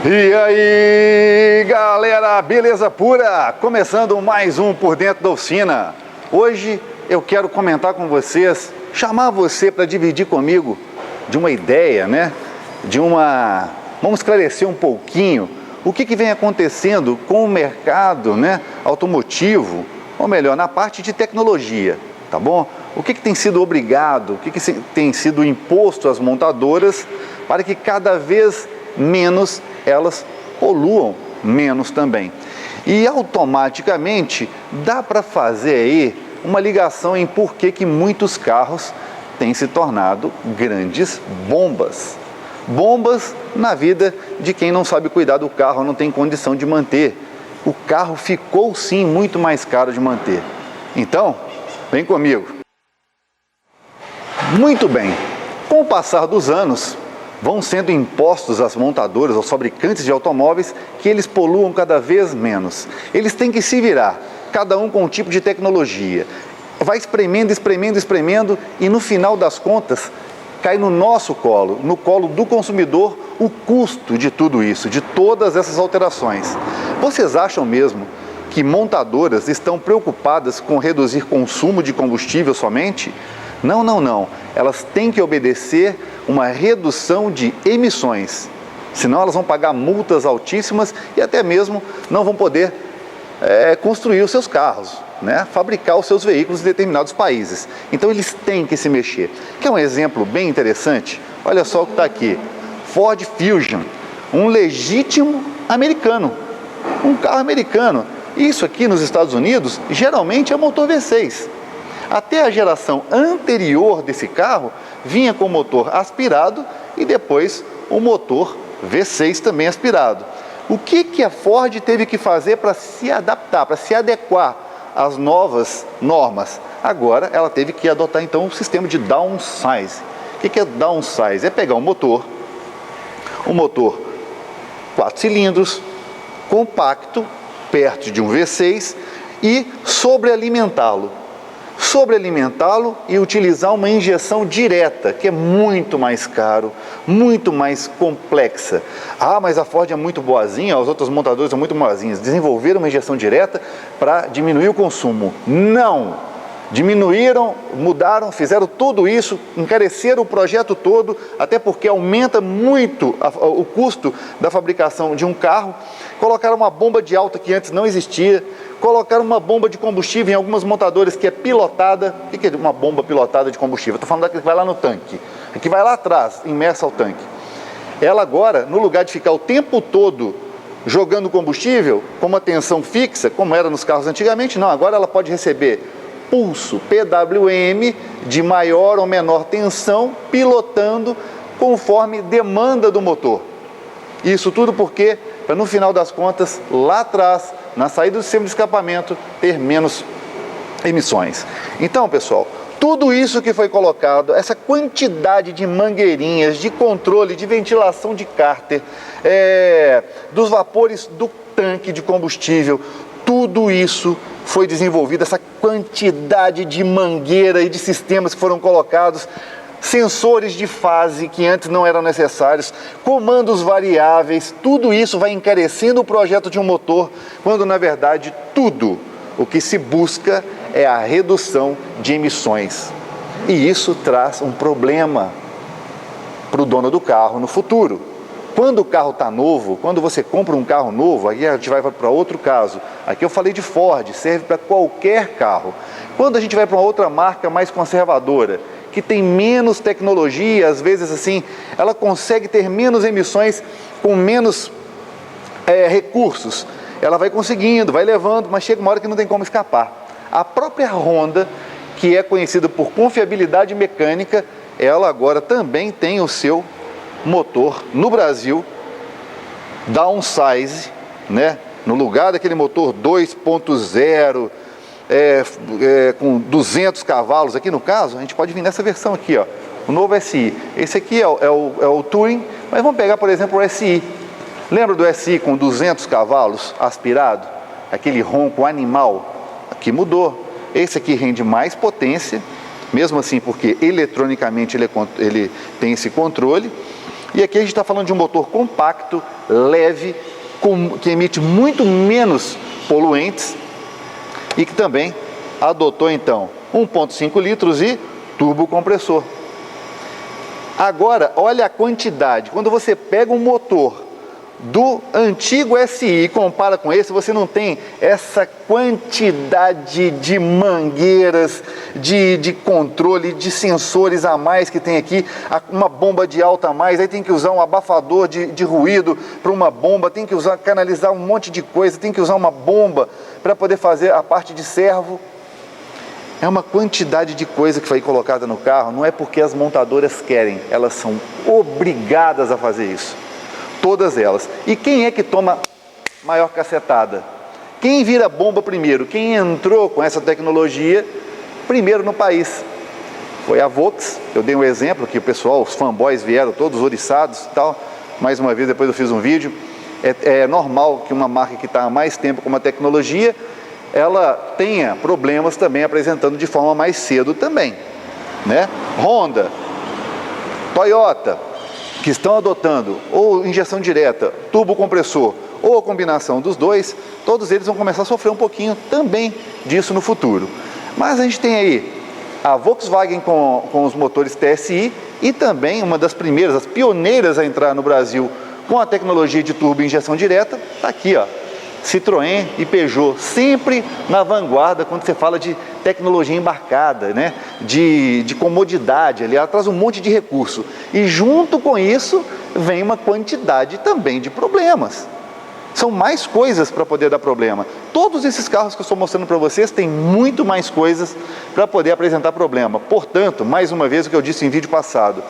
E aí, galera, beleza pura? Começando mais um Por Dentro da Oficina. Hoje eu quero comentar com vocês, chamar você para dividir comigo de uma ideia, né? Vamos esclarecer um pouquinho o que vem acontecendo com o mercado, né, automotivo, ou melhor, na parte de tecnologia, tá bom? O que tem sido obrigado, o que tem sido imposto às montadoras para que cada vez menos elas poluam menos também. E automaticamente dá para fazer aí uma ligação em por que muitos carros têm se tornado grandes bombas. Bombas na vida de quem não sabe cuidar do carro, não tem condição de manter. O carro ficou sim muito mais caro de manter. Então, vem comigo. Muito bem, com o passar dos anos, vão sendo impostos às montadoras, aos fabricantes de automóveis, que eles poluam cada vez menos. Eles têm que se virar, cada um com um tipo de tecnologia. Vai espremendo e no final das contas, cai no nosso colo, no colo do consumidor, o custo de tudo isso, de todas essas alterações. Vocês acham mesmo que montadoras estão preocupadas com reduzir consumo de combustível somente? Não. Elas têm que obedecer uma redução de emissões. Senão elas vão pagar multas altíssimas e até mesmo não vão poder construir os seus carros, né? Fabricar os seus veículos em determinados países. Então eles têm que se mexer. Quer um exemplo bem interessante? Olha só o que está aqui. Ford Fusion, um legítimo americano. Um carro americano. Isso aqui nos Estados Unidos geralmente é motor V6. Até a geração anterior desse carro vinha com motor aspirado e depois o motor V6 também aspirado. O que a Ford teve que fazer para se adaptar, para se adequar às novas normas? Agora ela teve que adotar então um sistema de downsize. O que é downsize? É pegar um motor 4 cilindros, compacto, perto de um V6 e sobrealimentá-lo e utilizar uma injeção direta, que é muito mais caro, muito mais complexa. Ah, mas a Ford é muito boazinha, os outros montadores são muito boazinhos. Desenvolveram uma injeção direta para diminuir o consumo. Não! Diminuíram, mudaram, fizeram tudo isso, encareceram o projeto todo, até porque aumenta muito o custo da fabricação de um carro. Colocaram uma bomba de alta que antes não existia, colocaram uma bomba de combustível em algumas montadoras que é pilotada. O que é uma bomba pilotada de combustível? Estou falando daquele que vai lá no tanque, que vai lá atrás, imersa ao tanque. Ela agora, no lugar de ficar o tempo todo jogando combustível com uma tensão fixa, como era nos carros antigamente, não, agora ela pode receber pulso, PWM, de maior ou menor tensão, pilotando conforme demanda do motor. Isso tudo porque, para no final das contas, lá atrás, na saída do sistema de escapamento, ter menos emissões. Então, pessoal, tudo isso que foi colocado, essa quantidade de mangueirinhas, de controle, de ventilação de cárter, dos vapores do tanque de combustível, tudo isso foi desenvolvido, essa quantidade de mangueira e de sistemas que foram colocados, sensores de fase que antes não eram necessários, comandos variáveis, tudo isso vai encarecendo o projeto de um motor, quando na verdade tudo o que se busca é a redução de emissões. E isso traz um problema para o dono do carro no futuro. Quando o carro está novo, quando você compra um carro novo, aí a gente vai para outro caso. Aqui eu falei de Ford, serve para qualquer carro. Quando a gente vai para uma outra marca mais conservadora, que tem menos tecnologia, às vezes assim, ela consegue ter menos emissões com menos recursos. Ela vai conseguindo, vai levando, mas chega uma hora que não tem como escapar. A própria Honda, que é conhecida por confiabilidade mecânica, ela agora também tem o seu motor no Brasil downsize, né? No lugar daquele motor 2.0 com 200 cavalos, aqui no caso, a gente pode vir nessa versão aqui, ó, o novo SI. Esse aqui é o Touring, mas vamos pegar, por exemplo, o SI. Lembra do SI com 200 cavalos aspirado? Aquele ronco animal? Aqui mudou. Esse aqui rende mais potência, mesmo assim porque eletronicamente ele tem esse controle. E aqui a gente está falando de um motor compacto, leve, que emite muito menos poluentes e que também adotou então 1,5 litros e turbocompressor. Agora, olha a quantidade. Quando você pega um motor do antigo SI e compara com esse, você não tem essa quantidade de mangueiras, de controle, de sensores a mais que tem aqui, uma bomba de alta a mais, aí tem que usar um abafador de ruído para uma bomba, tem que canalizar um monte de coisa, tem que usar uma bomba para poder fazer a parte de servo. É uma quantidade de coisa que foi colocada no carro, não é porque as montadoras querem, elas são obrigadas a fazer isso. Todas elas. E quem é que toma maior cacetada? Quem vira bomba primeiro? Quem entrou com essa tecnologia primeiro no país? Foi a Volks. Eu dei um exemplo que o pessoal, os fanboys vieram todos oriçados e tal. Mais uma vez, depois eu fiz um vídeo. É normal que uma marca que está há mais tempo com uma tecnologia, ela tenha problemas também apresentando de forma mais cedo também, né? Honda, Toyota, que estão adotando ou injeção direta, turbocompressor ou a combinação dos dois, todos eles vão começar a sofrer um pouquinho também disso no futuro. Mas a gente tem aí a Volkswagen com os motores TSI e também uma das primeiras, as pioneiras a entrar no Brasil com a tecnologia de turbo injeção direta, está aqui, ó. Citroën e Peugeot, sempre na vanguarda quando você fala de tecnologia embarcada, né? de comodidade, ali ela traz um monte de recurso. E junto com isso vem uma quantidade também de problemas. São mais coisas para poder dar problema. Todos esses carros que eu estou mostrando para vocês têm muito mais coisas para poder apresentar problema. Portanto, mais uma vez o que eu disse em vídeo passado,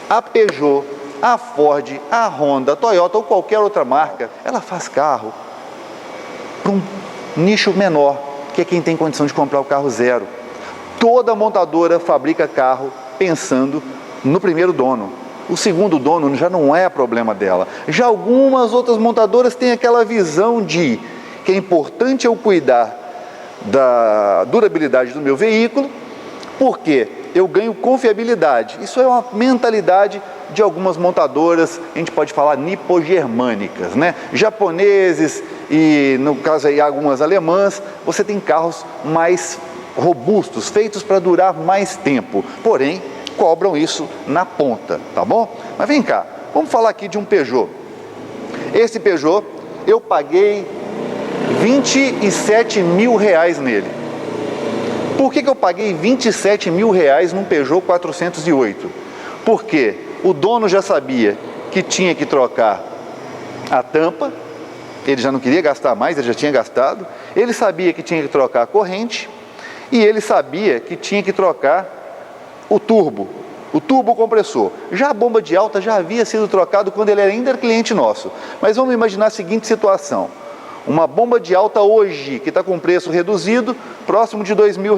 a Peugeot, a Ford, a Honda, a Toyota ou qualquer outra marca, ela faz carro para um nicho menor, que é quem tem condição de comprar o carro zero. Toda montadora fabrica carro pensando no primeiro dono. O segundo dono já não é problema dela. Já algumas outras montadoras têm aquela visão de que é importante eu cuidar da durabilidade do meu veículo, porque eu ganho confiabilidade. Isso é uma mentalidade de algumas montadoras, a gente pode falar nipo-germânicas, né? Japoneses e, no caso aí, algumas alemãs, você tem carros mais robustos, feitos para durar mais tempo, porém, cobram isso na ponta, tá bom? Mas vem cá, vamos falar aqui de um Peugeot. Esse Peugeot, eu paguei R$27 mil nele. Por que eu paguei R$27 mil num Peugeot 408? Porque o dono já sabia que tinha que trocar a tampa, ele já não queria gastar mais, ele já tinha gastado, ele sabia que tinha que trocar a corrente e ele sabia que tinha que trocar o turbocompressor. Já a bomba de alta já havia sido trocado quando ele era ainda cliente nosso. Mas vamos imaginar a seguinte situação. Uma bomba de alta hoje, que está com preço reduzido, próximo de R$2 mil.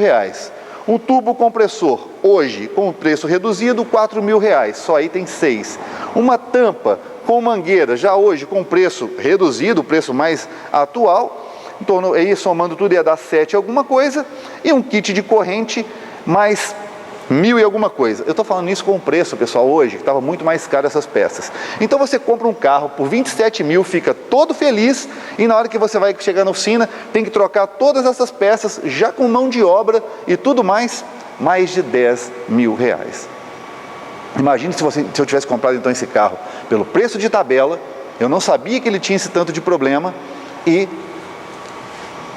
Um turbocompressor, hoje, com preço reduzido, R$4 mil. Só aí tem 6. Uma tampa com mangueira, já hoje, com preço reduzido, o preço mais atual, em torno, aí somando tudo ia dar 7 alguma coisa, e um kit de corrente mais 1.000 e alguma coisa. Eu estou falando isso com o preço, pessoal, hoje, que estava muito mais caro essas peças. Então você compra um carro por 27 mil, fica todo feliz, e na hora que você vai chegar na oficina, tem que trocar todas essas peças, já com mão de obra e tudo mais de R$10 mil. Imagine se eu tivesse comprado então esse carro pelo preço de tabela, eu não sabia que ele tinha esse tanto de problema, e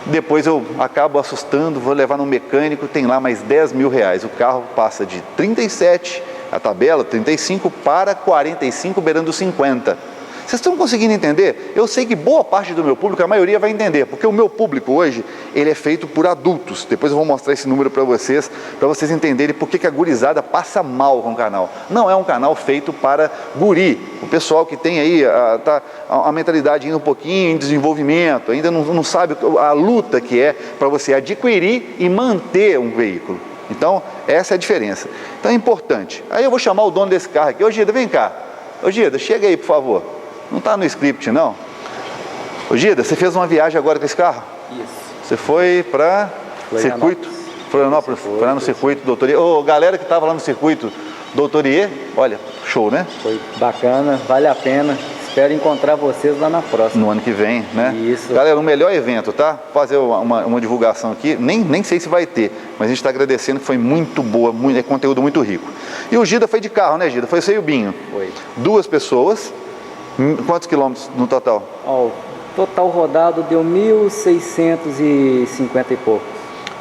depois eu acabo assustando, vou levar no mecânico, tem lá mais R$10 mil. O carro passa de 37, a tabela 35 para 45, beirando 50. Vocês estão conseguindo entender? Eu sei que boa parte do meu público, a maioria vai entender, porque o meu público hoje, ele é feito por adultos. Depois eu vou mostrar esse número para vocês entenderem por que a gurizada passa mal com o canal. Não é um canal feito para guri. O pessoal que tem aí a mentalidade ainda um pouquinho em desenvolvimento, ainda não sabe a luta que é para você adquirir e manter um veículo. Então, essa é a diferença. Então é importante. Aí eu vou chamar o dono desse carro aqui. Ô Gida, vem cá. Ô Gida, chega aí, por favor. Não está no script, não? Ô Gida, você fez uma viagem agora com esse carro? Isso. Você foi para circuito? Florianópolis, foi lá no circuito Doutor Iê. Ô, galera que estava lá no circuito Doutor Iê, olha, show, né? Foi bacana, vale a pena. Espero encontrar vocês lá na próxima. No ano que vem, né? Isso. Galera, o melhor evento, tá? Vou fazer uma divulgação aqui, nem sei se vai ter, mas a gente está agradecendo que foi muito boa, é conteúdo muito rico. E o Gida foi de carro, né, Gida? Foi você e o Binho. Foi. 2 pessoas. Quantos quilômetros no total? Ó, o total rodado deu 1.650 e pouco.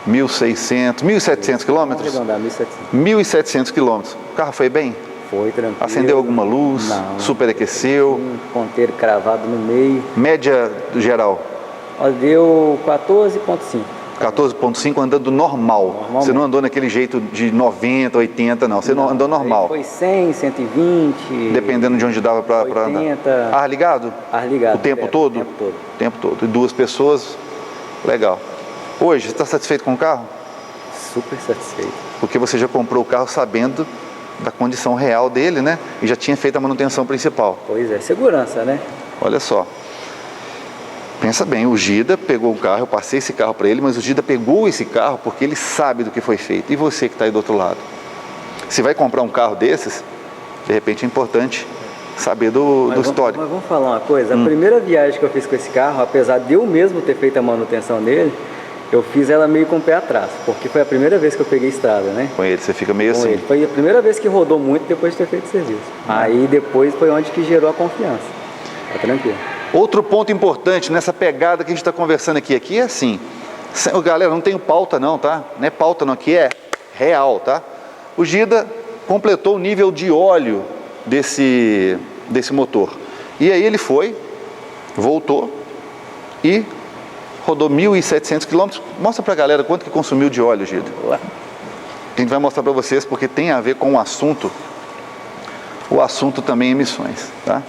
1.600, 1.700 quilômetros? Vamos arredondar, 1.700. 1.700 quilômetros. O carro foi bem? Foi tranquilo. Acendeu alguma luz? Não. Superaqueceu? Um ponteiro cravado no meio. Média do geral? Ó, deu 14,5. 14,5 andando normal. Você não andou naquele jeito de 90, 80, não. Você não andou normal. Foi 100, 120. Dependendo de onde dava para andar. Ar ligado? Ar ligado. O tempo todo? O tempo todo. O tempo todo. E 2 pessoas, legal. Hoje, você está satisfeito com o carro? Super satisfeito. Porque você já comprou o carro sabendo da condição real dele, né? E já tinha feito a manutenção principal. Pois é, segurança, né? Olha só. Pensa bem, o Gida pegou o carro, eu passei esse carro para ele, mas o Gida pegou esse carro porque ele sabe do que foi feito. E você que está aí do outro lado? Se vai comprar um carro desses, de repente é importante saber do histórico. Mas vamos falar uma coisa, a primeira viagem que eu fiz com esse carro, apesar de eu mesmo ter feito a manutenção dele, eu fiz ela meio com o pé atrás, porque foi a primeira vez que eu peguei estrada, né? Com ele, você fica meio Com assim. ele. Foi a primeira vez que rodou muito depois de ter feito o serviço. Aí depois foi onde que gerou a confiança. Tá tranquilo. Outro ponto importante nessa pegada que a gente está conversando aqui é assim, galera, não tenho pauta não, tá? Não é pauta não, aqui é real, tá? O Gida completou o nível de óleo desse motor. E aí ele foi, voltou e rodou 1.700 quilômetros. Mostra pra galera quanto que consumiu de óleo, Gida. A gente vai mostrar para vocês porque tem a ver com o assunto também emissões, tá?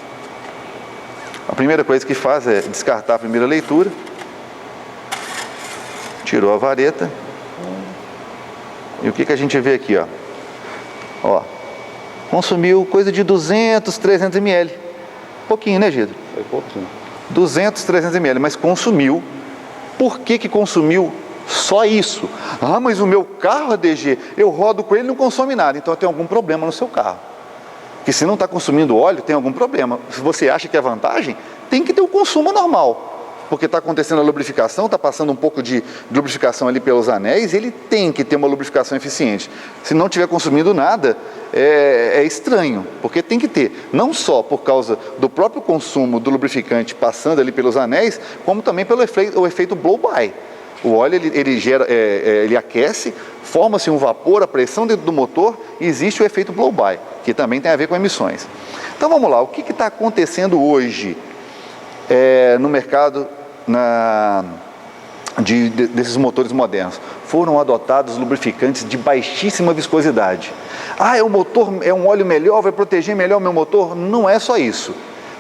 A primeira coisa que faz é descartar a primeira leitura. Tirou a vareta. E o que a gente vê aqui, ó? Consumiu coisa de 200, 300 ml. Pouquinho, né, Gida? Foi pouquinho. 200, 300 ml, mas consumiu. Por que consumiu só isso? Ah, mas o meu carro, ADG, eu rodo com ele e não consome nada. Então tem algum problema no seu carro. Porque se não está consumindo óleo, tem algum problema. Se você acha que é vantagem, tem que ter um consumo normal. Porque está acontecendo a lubrificação, está passando um pouco de lubrificação ali pelos anéis, ele tem que ter uma lubrificação eficiente. Se não estiver consumindo nada, é estranho, porque tem que ter. Não só por causa do próprio consumo do lubrificante passando ali pelos anéis, como também pelo efeito blow-by. O óleo ele aquece, forma-se um vapor, a pressão dentro do motor e existe o efeito blow-by, que também tem a ver com emissões. Então vamos lá, o que está acontecendo hoje no mercado desses motores modernos? Foram adotados lubrificantes de baixíssima viscosidade. Ah, é um óleo melhor, vai proteger melhor o meu motor? Não é só isso.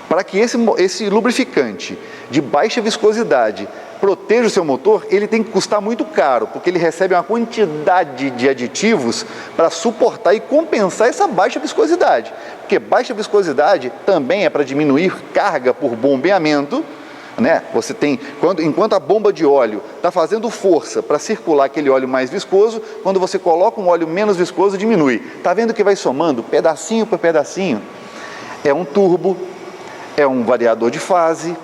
Para que esse lubrificante de baixa viscosidade proteja o seu motor, ele tem que custar muito caro, porque ele recebe uma quantidade de aditivos para suportar e compensar essa baixa viscosidade. Porque baixa viscosidade também é para diminuir carga por bombeamento, né? Você tem, enquanto a bomba de óleo está fazendo força para circular aquele óleo mais viscoso, quando você coloca um óleo menos viscoso, diminui. Está vendo que vai somando pedacinho por pedacinho? É um turbo, é um variador de fase,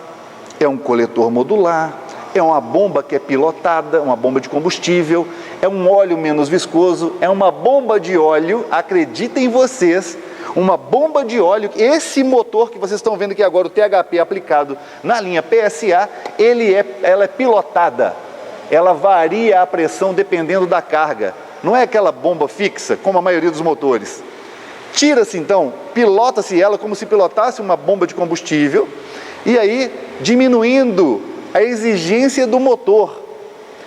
é um coletor modular, é uma bomba que é pilotada, uma bomba de combustível, é um óleo menos viscoso, é uma bomba de óleo, acreditem vocês, uma bomba de óleo. Esse motor que vocês estão vendo aqui agora, o THP aplicado na linha PSA, ela é pilotada, ela varia a pressão dependendo da carga, não é aquela bomba fixa, como a maioria dos motores. Tira-se então, pilota-se ela como se pilotasse uma bomba de combustível, e aí diminuindo a exigência do motor.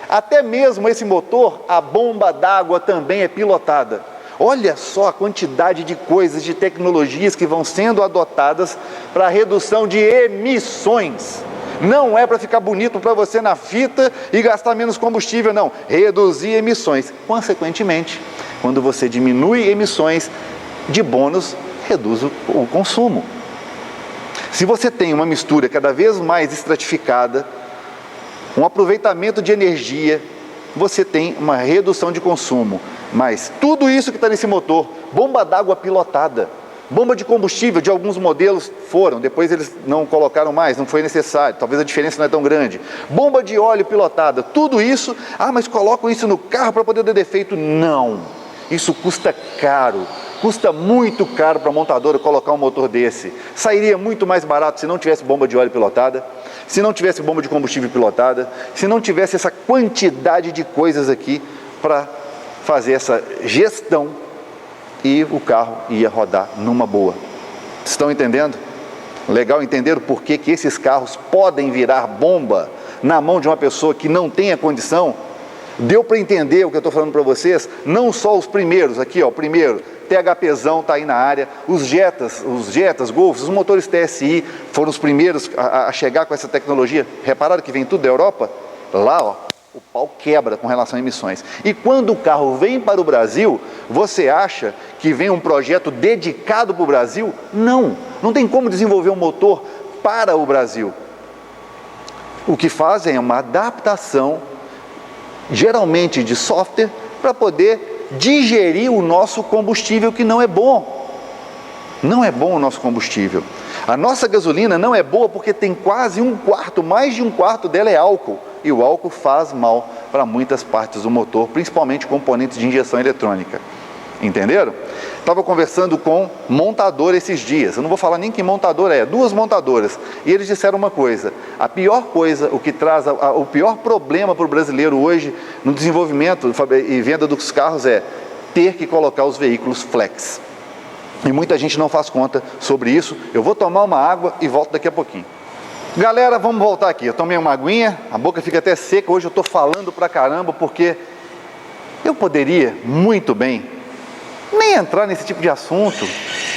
Até mesmo esse motor, a bomba d'água também é pilotada. Olha só a quantidade de coisas, de tecnologias que vão sendo adotadas para a redução de emissões. Não é para ficar bonito para você na fita e gastar menos combustível, não. Reduzir emissões. Consequentemente, quando você diminui emissões, de bônus, reduz o consumo. Se você tem uma mistura cada vez mais estratificada, um aproveitamento de energia, você tem uma redução de consumo. Mas tudo isso que está nesse motor, bomba d'água pilotada, Bomba de combustível de alguns modelos foram, depois eles não colocaram mais, não foi necessário, talvez a diferença não é tão grande. Bomba de óleo pilotada, tudo isso, mas colocam isso no carro para poder dar defeito. Não, isso custa caro. Custa muito caro para a montadora colocar um motor desse. Sairia muito mais barato se não tivesse bomba de óleo pilotada, se não tivesse bomba de combustível pilotada, se não tivesse essa quantidade de coisas aqui para fazer essa gestão, e o carro ia rodar numa boa. Estão entendendo? Legal entender o porquê que esses carros podem virar bomba na mão de uma pessoa que não tem a condição? Deu para entender o que eu estou falando para vocês? Não só os primeiros, aqui ó, o primeiro, THPzão está aí na área, os Jetas, Golfs, os motores TSI foram os primeiros a chegar com essa tecnologia. Repararam que vem tudo da Europa? Lá ó, o pau quebra com relação a emissões. E quando o carro vem para o Brasil, você acha que vem um projeto dedicado para o Brasil? Não, não tem como desenvolver um motor para o Brasil. O que fazem é uma adaptação, geralmente de software, para poder digerir o nosso combustível, que não é bom. Não é bom o nosso combustível. A nossa gasolina não é boa porque tem quase um quarto, mais de um quarto dela é álcool. E o álcool faz mal para muitas partes do motor, principalmente componentes de injeção eletrônica. Entenderam? Estava conversando com montador esses dias, eu não vou falar nem que montadora é, duas montadoras, e eles disseram uma coisa: a pior coisa, o que traz o pior problema para o brasileiro hoje no desenvolvimento e venda dos carros é ter que colocar os veículos flex. E muita gente não faz conta sobre isso. Eu vou tomar uma água e volto daqui a pouquinho. Galera, vamos voltar aqui. Eu tomei uma aguinha, a boca fica até seca, hoje eu estou falando pra caramba, porque eu poderia muito bem nem entrar nesse tipo de assunto.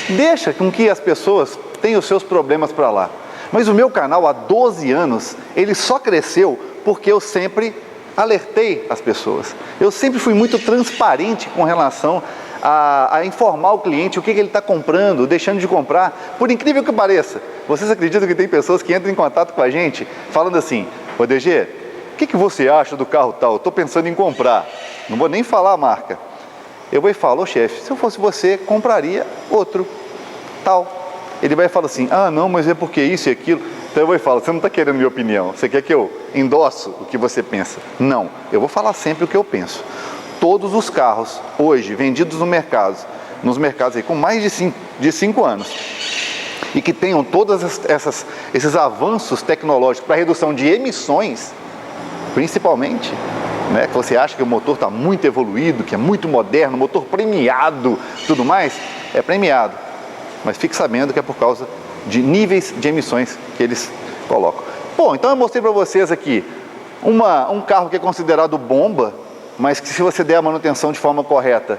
Deixa com que as pessoas tenham os seus problemas para lá. Mas o meu canal há 12 anos, ele só cresceu porque eu sempre alertei as pessoas. Eu sempre fui muito transparente com relação a informar o cliente o que ele está comprando, deixando de comprar. Por incrível que pareça, vocês acreditam que tem pessoas que entram em contato com a gente falando assim: ô DG, o que você acha do carro tal? Estou pensando em comprar. Não vou nem falar a marca. Eu vou e falo: ô chefe, se eu fosse você, compraria outro tal. Ele vai e fala assim: ah não, mas é porque isso e aquilo. Então eu vou e falo: você não está querendo minha opinião, você quer que eu endosso o que você pensa? Não, eu vou falar sempre o que eu penso. Todos os carros hoje vendidos no mercado, nos mercados aí com mais de 5 anos, e que tenham todos esses avanços tecnológicos para redução de emissões, principalmente, né, que você acha que o motor está muito evoluído, que é muito moderno, motor premiado, tudo mais, é premiado. Mas fique sabendo que é por causa de níveis de emissões que eles colocam. Bom, então eu mostrei para vocês aqui um carro que é considerado bomba, mas que se você der a manutenção de forma correta,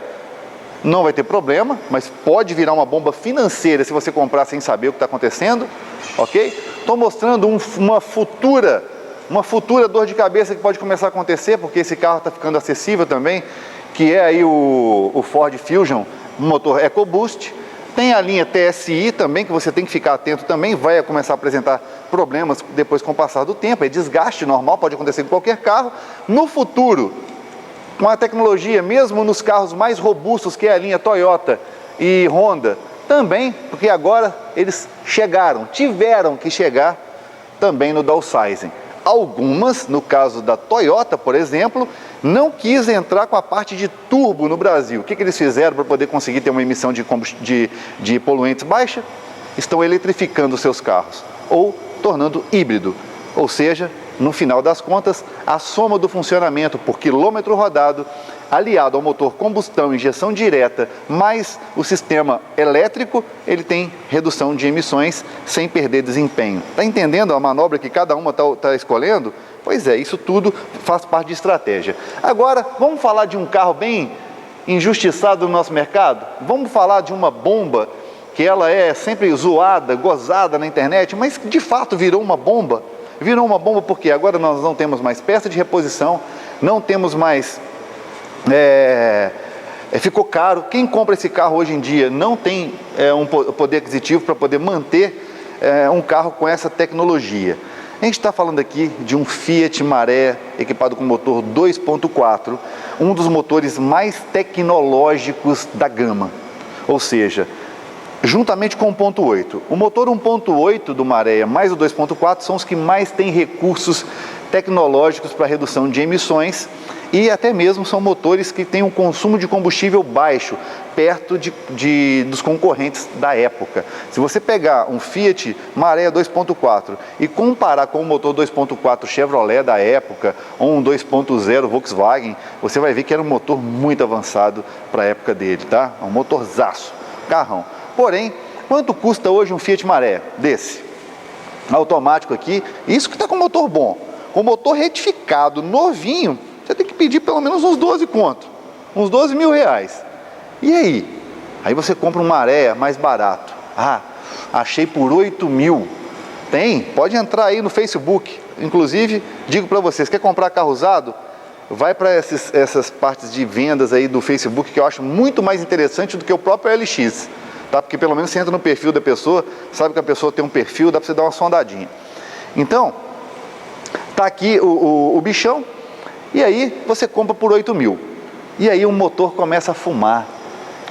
não vai ter problema, mas pode virar uma bomba financeira se você comprar sem saber o que está acontecendo, ok? Estou mostrando uma futura dor de cabeça que pode começar a acontecer, porque esse carro está ficando acessível também, que é aí o Ford Fusion, motor EcoBoost. Tem a linha TSI também, que você tem que ficar atento também, vai começar a apresentar problemas depois com o passar do tempo, é desgaste normal, pode acontecer com qualquer carro. No futuro, com a tecnologia, mesmo nos carros mais robustos, que é a linha Toyota e Honda, também, porque agora eles tiveram que chegar também no downsizing. Algumas, no caso da Toyota, por exemplo, não quis entrar com a parte de turbo no Brasil. O que eles fizeram para poder conseguir ter uma emissão de poluentes baixa? Estão eletrificando seus carros, ou tornando híbrido. Ou seja, no final das contas, a soma do funcionamento por quilômetro rodado, aliado ao motor combustão, injeção direta, mais o sistema elétrico, ele tem redução de emissões sem perder desempenho. Está entendendo a manobra que cada uma está escolhendo? Pois é, isso tudo faz parte de estratégia. Agora, vamos falar de um carro bem injustiçado no nosso mercado? Vamos falar de uma bomba que ela é sempre zoada, gozada na internet, mas de fato virou uma bomba. Virou uma bomba porque agora nós não temos mais peça de reposição, não temos mais... ficou caro. Quem compra esse carro hoje em dia não tem um poder aquisitivo para poder manter um carro com essa tecnologia. A gente está falando aqui de um Fiat Maré equipado com motor 2.4, um dos motores mais tecnológicos da gama. Ou seja, juntamente com o 1.8. O motor 1.8 do Marea mais o 2.4 são os que mais têm recursos tecnológicos para redução de emissões e até mesmo são motores que têm um consumo de combustível baixo, perto dos concorrentes da época. Se você pegar um Fiat Marea 2.4 e comparar com o motor 2.4 Chevrolet da época, ou um 2.0 Volkswagen, você vai ver que era um motor muito avançado para a época dele, tá? Um motorzaço, carrão. Porém, quanto custa hoje um Fiat Marea desse? Automático aqui, isso que está com motor bom. Com motor retificado, novinho, você tem que pedir pelo menos uns 12 conto, uns 12 mil reais. E aí? Aí você compra um Marea mais barato. Ah, achei por 8 mil. Tem? Pode entrar aí no Facebook. Inclusive, digo para vocês, quer comprar carro usado? Vai para essas partes de vendas aí do Facebook, que eu acho muito mais interessante do que o próprio LX. Tá? Porque pelo menos você entra no perfil da pessoa, sabe que a pessoa tem um perfil, dá para você dar uma sondadinha. Então, tá aqui o bichão, e aí você compra por 8 mil. E aí o motor começa a fumar,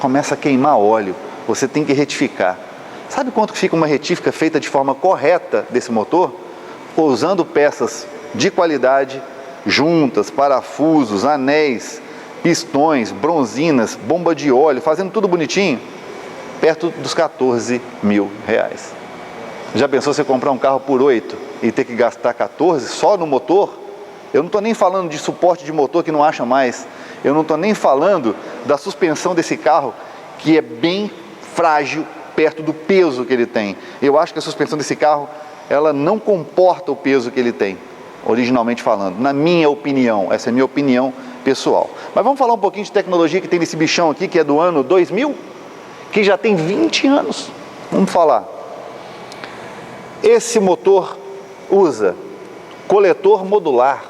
começa a queimar óleo, você tem que retificar. Sabe quanto que fica uma retífica feita de forma correta desse motor? Usando peças de qualidade, juntas, parafusos, anéis, pistões, bronzinas, bomba de óleo, fazendo tudo bonitinho, perto dos 14 mil reais. Já pensou você comprar um carro por 8 e ter que gastar 14 só no motor? Eu não estou nem falando de suporte de motor que não acha mais. Eu não estou nem falando da suspensão desse carro, que é bem frágil perto do peso que ele tem. Eu acho que a suspensão desse carro, ela não comporta o peso que ele tem, originalmente falando. Na minha opinião, essa é a minha opinião pessoal. Mas vamos falar um pouquinho de tecnologia que tem nesse bichão aqui, que é do ano 2000, que já tem 20 anos. Vamos falar. Esse motor usa coletor modular.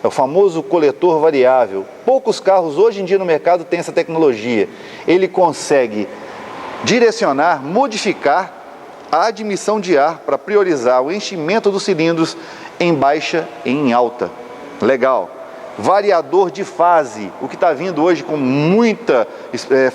É o famoso coletor variável. Poucos carros hoje em dia no mercado têm essa tecnologia. Ele consegue direcionar, modificar a admissão de ar para priorizar o enchimento dos cilindros em baixa e em alta. Legal. Variador de fase, o que está vindo hoje com muita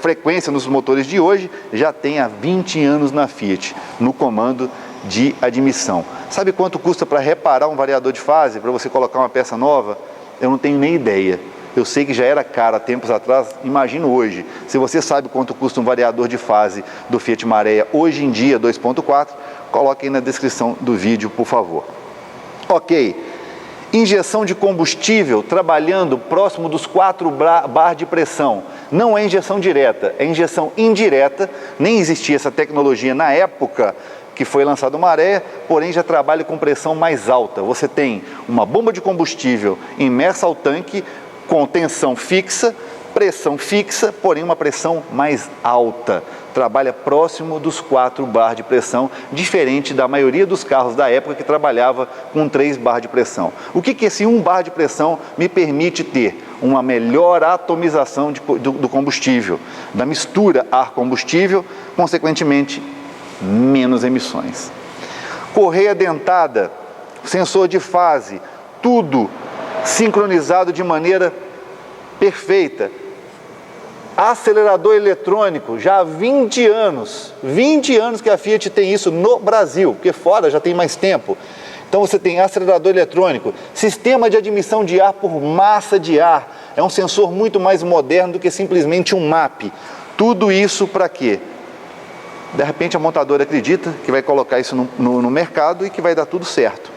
frequência nos motores de hoje, já tem há 20 anos na Fiat, no comando de admissão. Sabe quanto custa para reparar um variador de fase, para você colocar uma peça nova? Eu não tenho nem ideia. Eu sei que já era caro há tempos atrás, imagino hoje. Se você sabe quanto custa um variador de fase do Fiat Marea hoje em dia 2.4, coloque aí na descrição do vídeo, por favor. Ok. Injeção de combustível trabalhando próximo dos 4 bar de pressão. Não é injeção direta, é injeção indireta. Nem existia essa tecnologia na época que foi lançado o Marea, porém já trabalha com pressão mais alta. Você tem uma bomba de combustível imersa ao tanque, com tensão fixa, pressão fixa, porém uma pressão mais alta. Trabalha próximo dos 4 bar de pressão, diferente da maioria dos carros da época que trabalhava com 3 bar de pressão. O que esse 1 bar de pressão me permite ter? Uma melhor atomização do combustível, da mistura ar-combustível, consequentemente, menos emissões. Correia dentada, sensor de fase, tudo sincronizado de maneira perfeita. Acelerador eletrônico, já há 20 anos que a Fiat tem isso no Brasil, porque fora já tem mais tempo. Então você tem acelerador eletrônico, sistema de admissão de ar por massa de ar, é um sensor muito mais moderno do que simplesmente um MAP. Tudo isso para quê? De repente a montadora acredita que vai colocar isso no mercado e que vai dar tudo certo.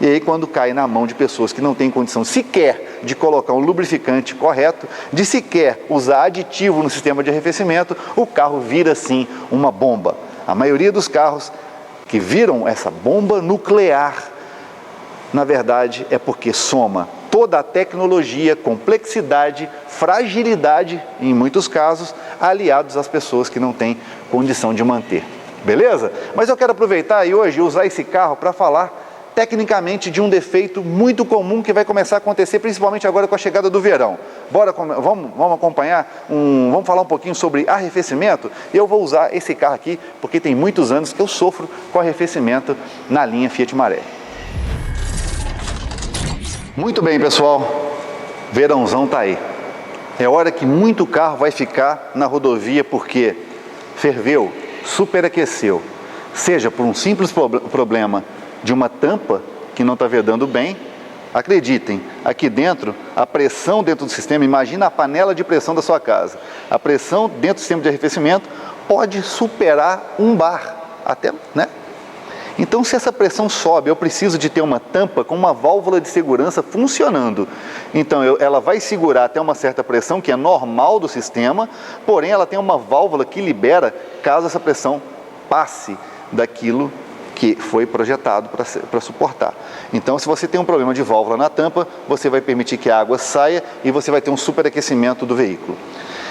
E aí quando cai na mão de pessoas que não têm condição sequer de colocar um lubrificante correto, de sequer usar aditivo no sistema de arrefecimento, o carro vira sim uma bomba. A maioria dos carros que viram essa bomba nuclear, na verdade é porque soma toda a tecnologia, complexidade, fragilidade, em muitos casos, aliados às pessoas que não têm condição de manter. Beleza? Mas eu quero aproveitar e hoje usar esse carro para falar tecnicamente de um defeito muito comum que vai começar a acontecer, principalmente agora com a chegada do verão. Vamos acompanhar, vamos falar um pouquinho sobre arrefecimento. Eu vou usar esse carro aqui porque tem muitos anos que eu sofro com arrefecimento na linha Fiat Marea. Muito bem, pessoal, verãozão tá aí. É hora que muito carro vai ficar na rodovia porque ferveu, superaqueceu, seja por um simples problema de uma tampa que não está vedando bem, acreditem, aqui dentro, a pressão dentro do sistema, imagina a panela de pressão da sua casa, a pressão dentro do sistema de arrefecimento pode superar um bar, até, né? Então, se essa pressão sobe, eu preciso de ter uma tampa com uma válvula de segurança funcionando. Então, ela vai segurar até uma certa pressão, que é normal do sistema, porém, ela tem uma válvula que libera caso essa pressão passe daquilo que foi projetado para suportar. Então, se você tem um problema de válvula na tampa, você vai permitir que a água saia e você vai ter um superaquecimento do veículo.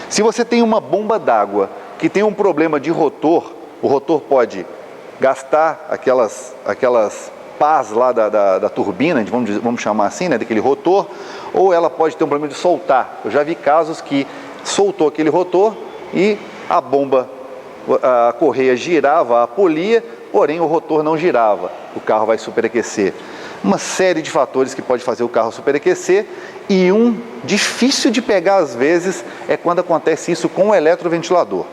Se você tem uma bomba d'água que tem um problema de rotor, o rotor pode gastar aquelas pás lá da turbina, vamos chamar assim, né, daquele rotor, ou ela pode ter um problema de soltar. Eu já vi casos que soltou aquele rotor e a bomba, a correia girava, a polia, porém o rotor não girava, o carro vai superaquecer. Uma série de fatores que pode fazer o carro superaquecer, e um difícil de pegar às vezes é quando acontece isso com o eletroventilador.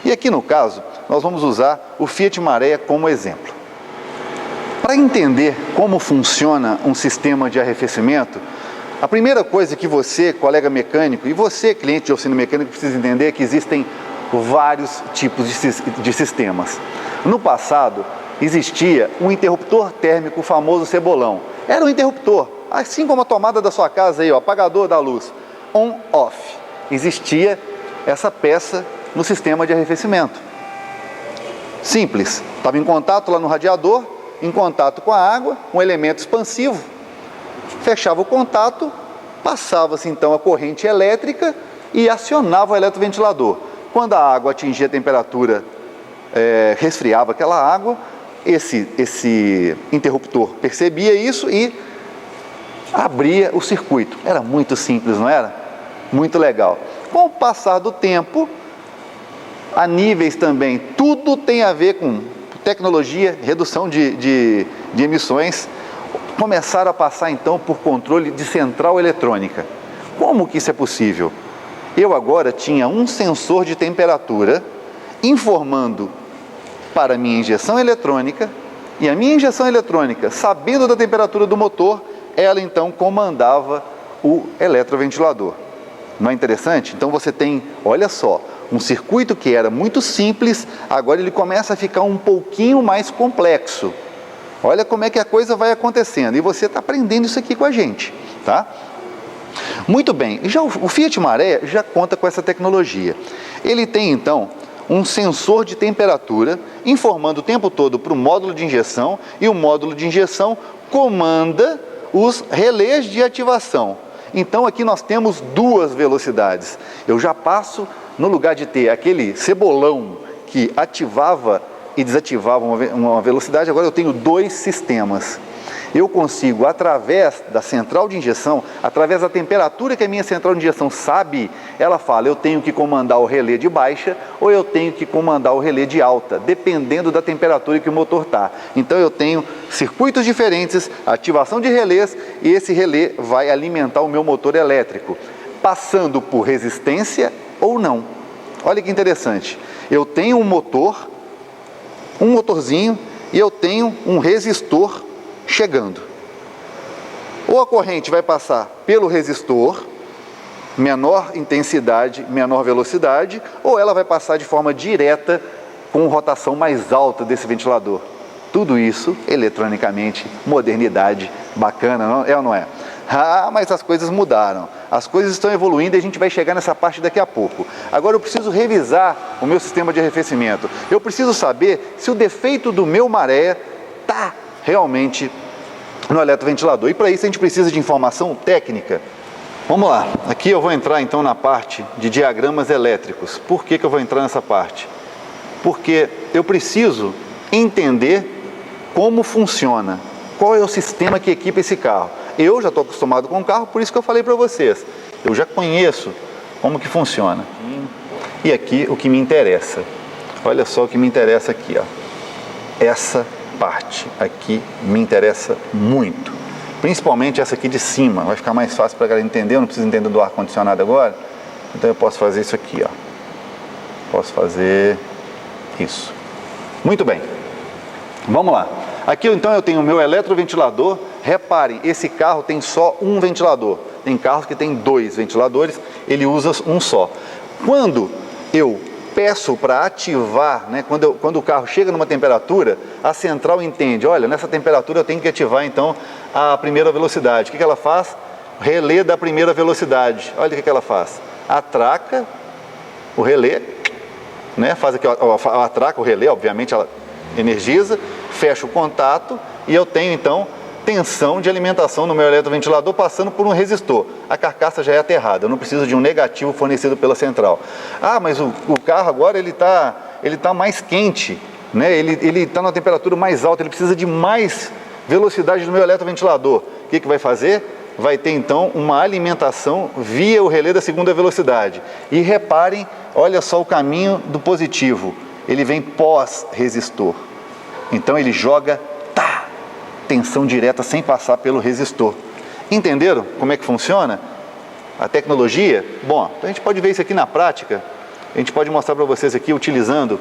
E aqui no caso, nós vamos usar o Fiat Marea como exemplo. Para entender como funciona um sistema de arrefecimento, a primeira coisa que você, colega mecânico, e você, cliente de oficina mecânica, precisa entender é que existem vários tipos de sistemas. No passado, existia um interruptor térmico famoso cebolão. Era um interruptor, assim como a tomada da sua casa aí, o apagador da luz, on-off. Existia essa peça no sistema de arrefecimento. Simples, estava em contato lá no radiador, em contato com a água, um elemento expansivo, fechava o contato, passava-se então a corrente elétrica e acionava o eletroventilador. Quando a água atingia a temperatura, resfriava aquela água, esse interruptor percebia isso e abria o circuito. Era muito simples, não era? Muito legal. Com o passar do tempo, a níveis também, tudo tem a ver com tecnologia, redução de emissões, começaram a passar então por controle de central eletrônica. Como que isso é possível? Eu agora tinha um sensor de temperatura informando para a minha injeção eletrônica, e a minha injeção eletrônica, sabendo da temperatura do motor, ela então comandava o eletroventilador. Não é interessante? Então você tem, olha só, um circuito que era muito simples, agora ele começa a ficar um pouquinho mais complexo. Olha como é que a coisa vai acontecendo, e você está aprendendo isso aqui com a gente, tá? Muito bem, já o Fiat Marea já conta com essa tecnologia. Ele tem então um sensor de temperatura informando o tempo todo para o módulo de injeção, e o módulo de injeção comanda os relés de ativação. Então aqui nós temos duas velocidades. Eu já passo, no lugar de ter aquele cebolão que ativava e desativava uma velocidade, agora eu tenho dois sistemas. Eu consigo, através da central de injeção, através da temperatura que a minha central de injeção sabe, ela fala, eu tenho que comandar o relé de baixa ou eu tenho que comandar o relé de alta, dependendo da temperatura que o motor está. Então eu tenho circuitos diferentes, ativação de relés, e esse relé vai alimentar o meu motor elétrico, passando por resistência ou não. Olha que interessante, eu tenho um motor, um motorzinho, e eu tenho um resistor chegando. Ou a corrente vai passar pelo resistor, menor intensidade, menor velocidade, ou ela vai passar de forma direta com rotação mais alta desse ventilador. Tudo isso eletronicamente, modernidade, bacana, não é ou não é? Ah, mas as coisas mudaram, as coisas estão evoluindo e a gente vai chegar nessa parte daqui a pouco. Agora eu preciso revisar o meu sistema de arrefecimento. Eu preciso saber se o defeito do meu Marea está realmente no eletroventilador. E para isso a gente precisa de informação técnica. Vamos lá, aqui eu vou entrar então na parte de diagramas elétricos. Por que eu vou entrar nessa parte? Porque eu preciso entender como funciona, qual é o sistema que equipa esse carro. Eu já estou acostumado com o carro, por isso que eu falei para vocês. Eu já conheço como que funciona. E aqui o que me interessa. Olha só o que me interessa aqui, ó. Essa parte aqui me interessa muito. Principalmente essa aqui de cima. Vai ficar mais fácil para a galera entender. Eu não preciso entender do ar-condicionado agora. Então eu posso fazer isso aqui, ó. Posso fazer isso. Muito bem, vamos lá. Aqui então eu tenho o meu eletroventilador. Reparem, esse carro tem só um ventilador. Tem carros que tem 2 ventiladores, ele usa um só. Quando eu peço para ativar, né, quando o carro chega numa temperatura, a central entende, olha, nessa temperatura eu tenho que ativar então a primeira velocidade. O que ela faz? Relé da primeira velocidade. Olha o que ela faz. Atraca o relé, né, faz aqui, atraca o relé, obviamente ela energiza, fecha o contato e eu tenho então tensão de alimentação no meu eletroventilador passando por um resistor. A carcaça já é aterrada, eu não preciso de um negativo fornecido pela central. Ah, mas o carro agora ele tá mais quente, né? Ele está numa temperatura mais alta, ele precisa de mais velocidade do meu eletroventilador. O que vai fazer? Vai ter então uma alimentação via o relé da segunda velocidade. E reparem, olha só o caminho do positivo, ele vem pós-resistor. Então ele joga tensão direta sem passar pelo resistor. Entenderam como é que funciona a tecnologia? Bom, a gente pode ver isso aqui na prática. A gente pode mostrar para vocês aqui utilizando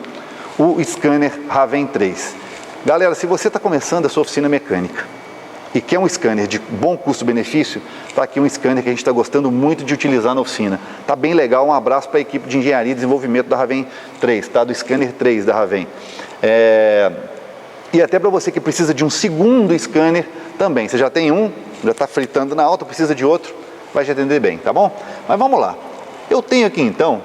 o scanner Raven 3. Galera, se você está começando a sua oficina mecânica e quer um scanner de bom custo-benefício, está aqui um scanner que a gente está gostando muito de utilizar na oficina. Está bem legal, um abraço para a equipe de engenharia e desenvolvimento da Raven 3, tá? Do scanner 3 da Raven. E até para você que precisa de um segundo scanner também. Você já tem um, já está fritando na alta, precisa de outro, vai te atender bem, tá bom? Mas vamos lá. Eu tenho aqui então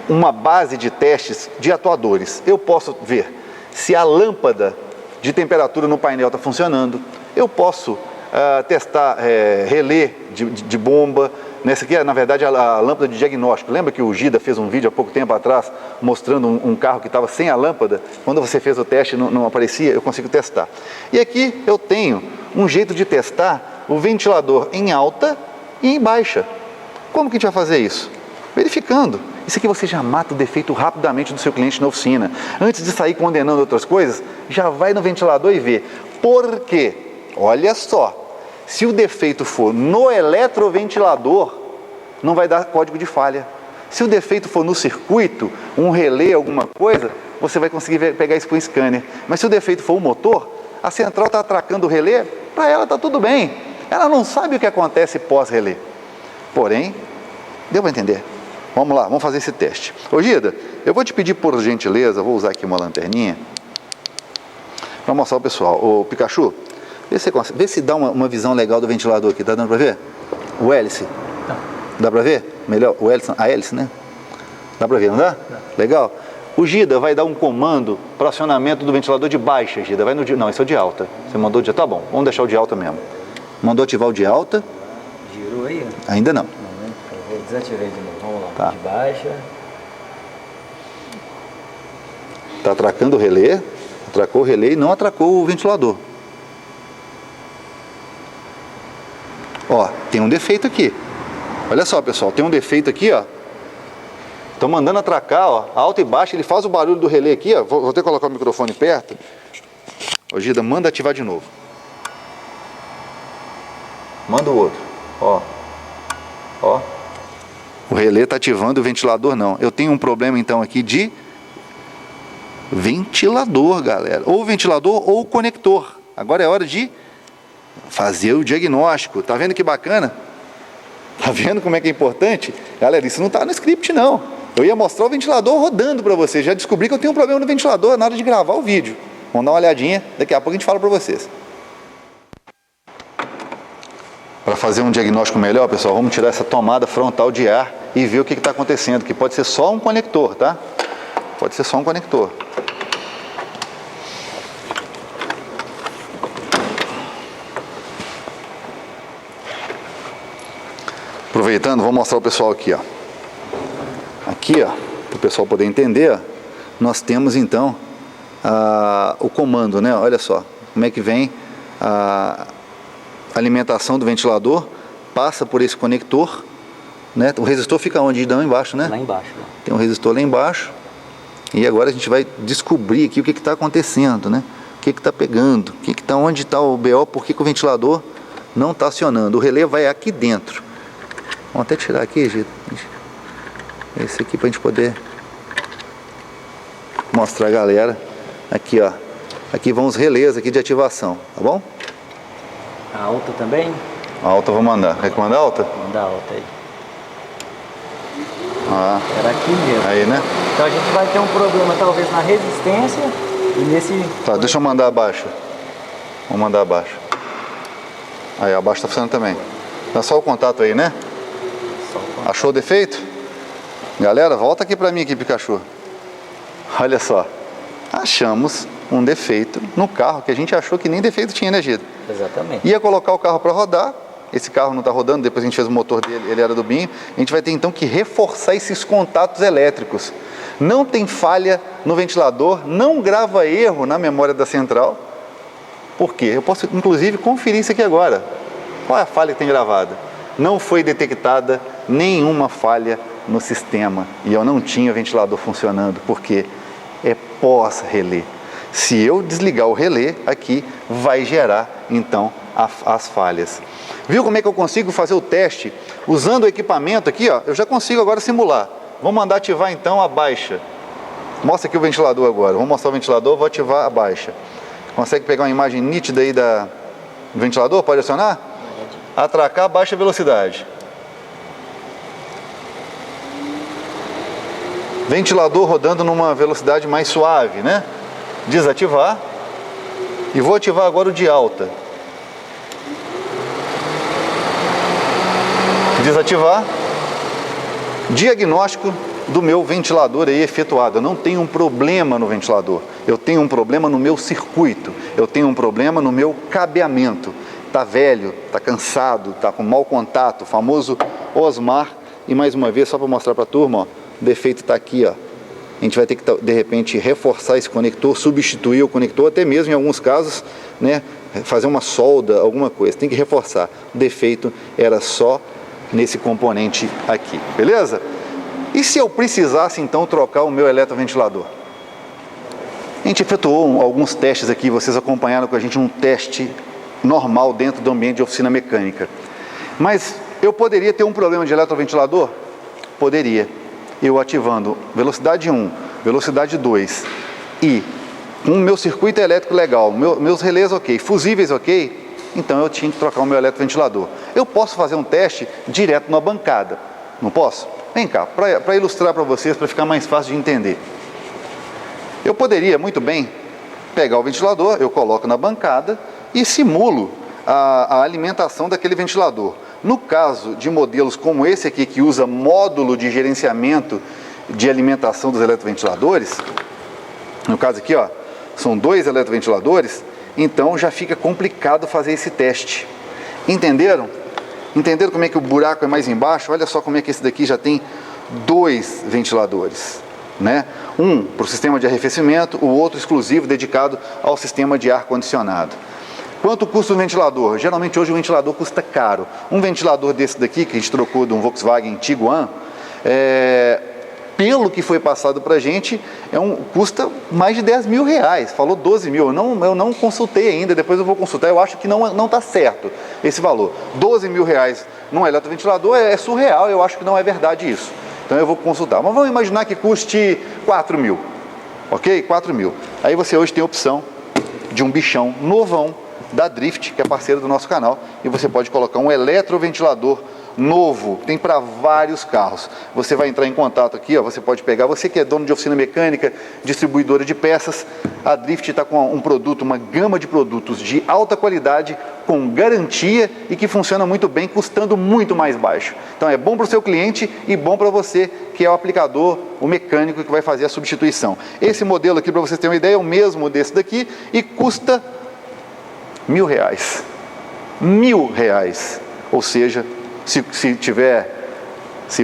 uma base de testes de atuadores. Eu posso ver se a lâmpada de temperatura no painel está funcionando. Eu posso testar relé de bomba. Nessa aqui é, na verdade, a lâmpada de diagnóstico. Lembra que o Gida fez um vídeo há pouco tempo atrás mostrando um carro que estava sem a lâmpada? Quando você fez o teste não aparecia, eu consigo testar. E aqui eu tenho um jeito de testar o ventilador em alta e em baixa. Como que a gente vai fazer isso? Verificando. Isso aqui você já mata o defeito rapidamente do seu cliente na oficina. Antes de sair condenando outras coisas, já vai no ventilador e vê. Por quê? Olha só. Se o defeito for no eletroventilador, não vai dar código de falha. Se o defeito for no circuito, um relé, alguma coisa, você vai conseguir pegar isso com o scanner. Mas se o defeito for o motor, a central está atracando o relé, para ela está tudo bem. Ela não sabe o que acontece pós-relé. Porém, deu para entender? Vamos lá, vamos fazer esse teste. Ô Gida, eu vou te pedir por gentileza, vou usar aqui uma lanterninha, para mostrar ao pessoal. Ô Pikachu, vê se dá uma visão legal do ventilador aqui, tá dando para ver? O hélice. Tá. Dá para ver? Melhor, a hélice, né? Dá para ver, não dá? Dá. Legal. O Gida vai dar um comando para acionamento do ventilador de baixa, Gida. Vai no de... Não, esse é o de alta. Você mandou de... Tá bom, vamos deixar o de alta mesmo. Mandou ativar o de alta. Girou aí? Ainda não. Não, né? Eu desativei de novo. Vamos lá. Tá. De baixa. Tá atracando o relé. Atracou o relé e não atracou o ventilador. Ó, tem um defeito aqui. Olha só, pessoal, tem um defeito aqui, ó. Estão mandando atracar, ó, alta e baixa, ele faz o barulho do relé aqui, ó. Vou ter que colocar o microfone perto. Ô, Gida, manda ativar de novo. Manda o outro, ó. Ó. O relé está ativando, o ventilador não. Eu tenho um problema então aqui de ventilador, galera. Ou ventilador ou conector. Agora é hora de fazer o diagnóstico. Tá vendo que bacana? Tá vendo como é que é importante? Galera, isso não tá no script não. Eu ia mostrar o ventilador rodando para vocês. Já descobri que eu tenho um problema no ventilador na hora de gravar o vídeo. Vamos dar uma olhadinha, daqui a pouco a gente fala para vocês. Para fazer um diagnóstico melhor, pessoal, vamos tirar essa tomada frontal de ar e ver o que está acontecendo, que pode ser só um conector, tá? Pode ser só um conector. Aproveitando, vou mostrar o pessoal aqui, ó. Aqui, ó, para o pessoal poder entender, ó, nós temos então o comando, né? Olha só, como é que vem a alimentação do ventilador, passa por esse conector, né? O resistor fica onde? Não, embaixo, né? Lá embaixo. Né? Tem um resistor lá embaixo. E agora a gente vai descobrir aqui o que está acontecendo, né? O que está pegando, onde está o BO, por que o ventilador não está acionando. O relé vai aqui dentro. Vamos até tirar aqui, gente. Esse aqui para a gente poder mostrar a galera. Aqui, ó. Aqui vão os relés aqui de ativação, tá bom? A alta também? A alta eu vou mandar. Quer que manda a alta? Manda a alta aí. Ah. Era aqui mesmo. Aí, né? Então a gente vai ter um problema talvez na resistência e nesse... Tá, deixa eu mandar abaixo. Vou mandar abaixo. Aí, abaixo tá funcionando também. Dá só o contato aí, né? Só o contato. Achou o defeito? Galera, volta aqui pra mim aqui, Pikachu. Olha só. Achamos um defeito no carro que a gente achou que nem defeito tinha, né, Gida? Exatamente. Ia colocar o carro para rodar. Esse carro não está rodando, depois a gente fez o motor dele, ele era do Binho. A gente vai ter então que reforçar esses contatos elétricos. Não tem falha no ventilador, não grava erro na memória da central. Por quê? Eu posso inclusive conferir isso aqui agora. Qual é a falha que tem gravada? Não foi detectada nenhuma falha no sistema. E eu não tinha ventilador funcionando, porque é pós-relé. Se eu desligar o relé aqui, vai gerar então as falhas. Viu como é que eu consigo fazer o teste? Usando o equipamento aqui, ó, eu já consigo agora simular. Vou mandar ativar então a baixa. Mostra aqui o ventilador agora. Vou mostrar o ventilador, vou ativar a baixa. Consegue pegar uma imagem nítida aí do ventilador? Pode acionar? Atracar a baixa velocidade. Ventilador rodando numa velocidade mais suave, né? Desativar. E vou ativar agora o de alta. Desativar. Diagnóstico do meu ventilador aí efetuado. Eu não tenho um problema no ventilador. Eu tenho um problema no meu circuito. Eu tenho um problema no meu cabeamento. Tá velho, tá cansado, tá com mau contato, o famoso Osmar. E mais uma vez, só para mostrar para a turma, ó, o defeito está aqui, ó. A gente vai ter que, de repente, reforçar esse conector, substituir o conector, até mesmo em alguns casos, né, fazer uma solda, alguma coisa. Tem que reforçar. O defeito era só nesse componente aqui, beleza? E se eu precisasse, então, trocar o meu eletroventilador? A gente efetuou alguns testes aqui, vocês acompanharam com a gente um teste normal dentro do ambiente de oficina mecânica. Mas eu poderia ter um problema de eletroventilador? Poderia. Eu ativando velocidade 1, velocidade 2 e com o meu circuito elétrico legal, meus relés ok, fusíveis ok, então eu tinha que trocar o meu eletroventilador. Eu posso fazer um teste direto na bancada, não posso? Vem cá, para ilustrar para vocês, para ficar mais fácil de entender. Eu poderia muito bem pegar o ventilador, eu coloco na bancada e simulo a alimentação daquele ventilador. No caso de modelos como esse aqui, que usa módulo de gerenciamento de alimentação dos eletroventiladores, no caso aqui, ó, são 2 eletroventiladores, então já fica complicado fazer esse teste. Entenderam? Entenderam como é que o buraco é mais embaixo? Olha só como é que esse daqui já tem 2 ventiladores, né? Um para o sistema de arrefecimento, o outro exclusivo dedicado ao sistema de ar-condicionado. Quanto custa o ventilador? Geralmente hoje o ventilador custa caro. Um ventilador desse daqui, que a gente trocou de um Volkswagen Tiguan, pelo que foi passado para a gente, custa mais de 10 mil reais. Falou 12 mil. Eu não consultei ainda, depois eu vou consultar. Eu acho que não está certo esse valor. 12 mil reais num eletroventilador é surreal, eu acho que não é verdade isso. Então eu vou consultar. Mas vamos imaginar que custe 4 mil. Ok? 4 mil. Aí você hoje tem a opção de um bichão novão da Drift, que é parceiro do nosso canal, e você pode colocar um eletroventilador novo, tem para vários carros. Você vai entrar em contato aqui, ó, você pode pegar, você que é dono de oficina mecânica, distribuidora de peças, a Drift está com um produto, uma gama de produtos de alta qualidade, com garantia e que funciona muito bem, custando muito mais baixo. Então é bom para o seu cliente e bom para você, que é o aplicador, o mecânico que vai fazer a substituição. Esse modelo aqui, para vocês terem uma ideia, é o mesmo desse daqui e custa R$1.000. R$1.000. Ou seja, se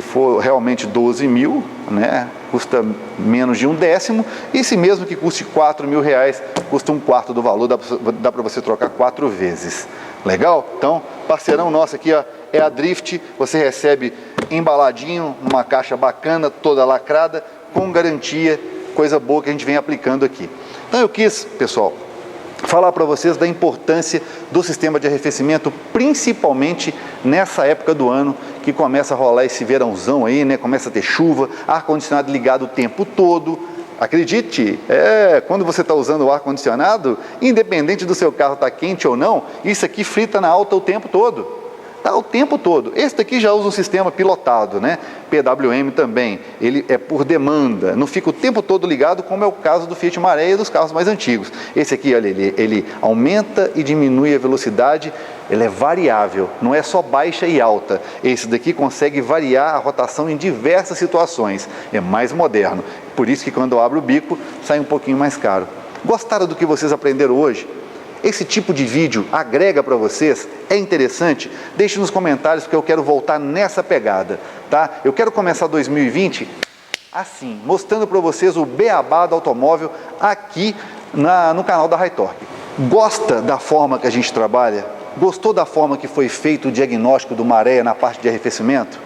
for realmente 12 mil, né, custa menos de 1/10, e se mesmo que custe R$4.000, custa 1/4 do valor, dá para você trocar 4 vezes. Legal? Então, parceirão nosso aqui, ó, é a Drift. Você recebe embaladinho, numa caixa bacana, toda lacrada, com garantia, coisa boa que a gente vem aplicando aqui. Então eu quis, pessoal, falar para vocês da importância do sistema de arrefecimento, principalmente nessa época do ano que começa a rolar esse verãozão aí, né? Começa a ter chuva, ar-condicionado ligado o tempo todo, acredite, quando você está usando o ar-condicionado, independente do seu carro estar quente ou não, isso aqui frita na alta o tempo todo. Tá o tempo todo. Esse daqui já usa um sistema pilotado, né? PWM também, ele é por demanda, não fica o tempo todo ligado, como é o caso do Fiat Maré e dos carros mais antigos. Esse aqui, olha, ele aumenta e diminui a velocidade, ele é variável, não é só baixa e alta. Esse daqui consegue variar a rotação em diversas situações, é mais moderno. Por isso que quando eu abro o bico, sai um pouquinho mais caro. Gostaram do que vocês aprenderam hoje? Esse tipo de vídeo agrega para vocês? É interessante? Deixe nos comentários, porque eu quero voltar nessa pegada, tá? Eu quero começar 2020 assim, mostrando para vocês o beabá do automóvel aqui no canal da Hi-Torque. Gosta da forma que a gente trabalha? Gostou da forma que foi feito o diagnóstico do maré na parte de arrefecimento?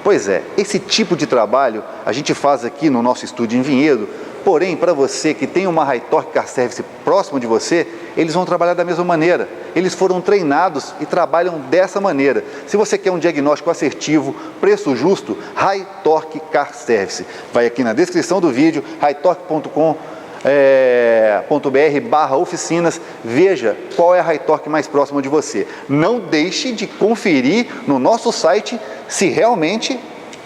Pois é, esse tipo de trabalho a gente faz aqui no nosso estúdio em Vinhedo. Porém, para você que tem uma Hi-Torque Car Service próximo de você, eles vão trabalhar da mesma maneira. Eles foram treinados e trabalham dessa maneira. Se você quer um diagnóstico assertivo, preço justo, Hi-Torque Car Service. Vai aqui na descrição do vídeo, hitorque.com.br/oficinas, veja qual é a Hi-Torque mais próxima de você. Não deixe de conferir no nosso site se realmente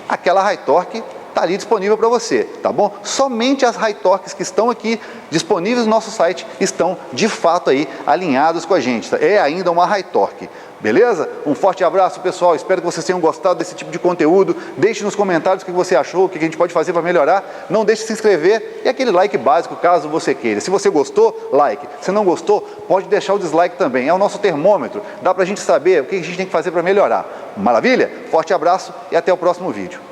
aquela Hi-Torque está ali disponível para você, tá bom? Somente as Hi-Torques que estão aqui disponíveis no nosso site estão de fato aí alinhados com a gente, tá? É ainda uma Hi-Torque, beleza? Um forte abraço, pessoal, espero que vocês tenham gostado desse tipo de conteúdo. Deixe nos comentários o que você achou, o que a gente pode fazer para melhorar. Não deixe de se inscrever e aquele like básico caso você queira. Se você gostou, like. Se não gostou, pode deixar o dislike também, é o nosso termômetro, dá para a gente saber o que a gente tem que fazer para melhorar. Maravilha? Forte abraço e até o próximo vídeo.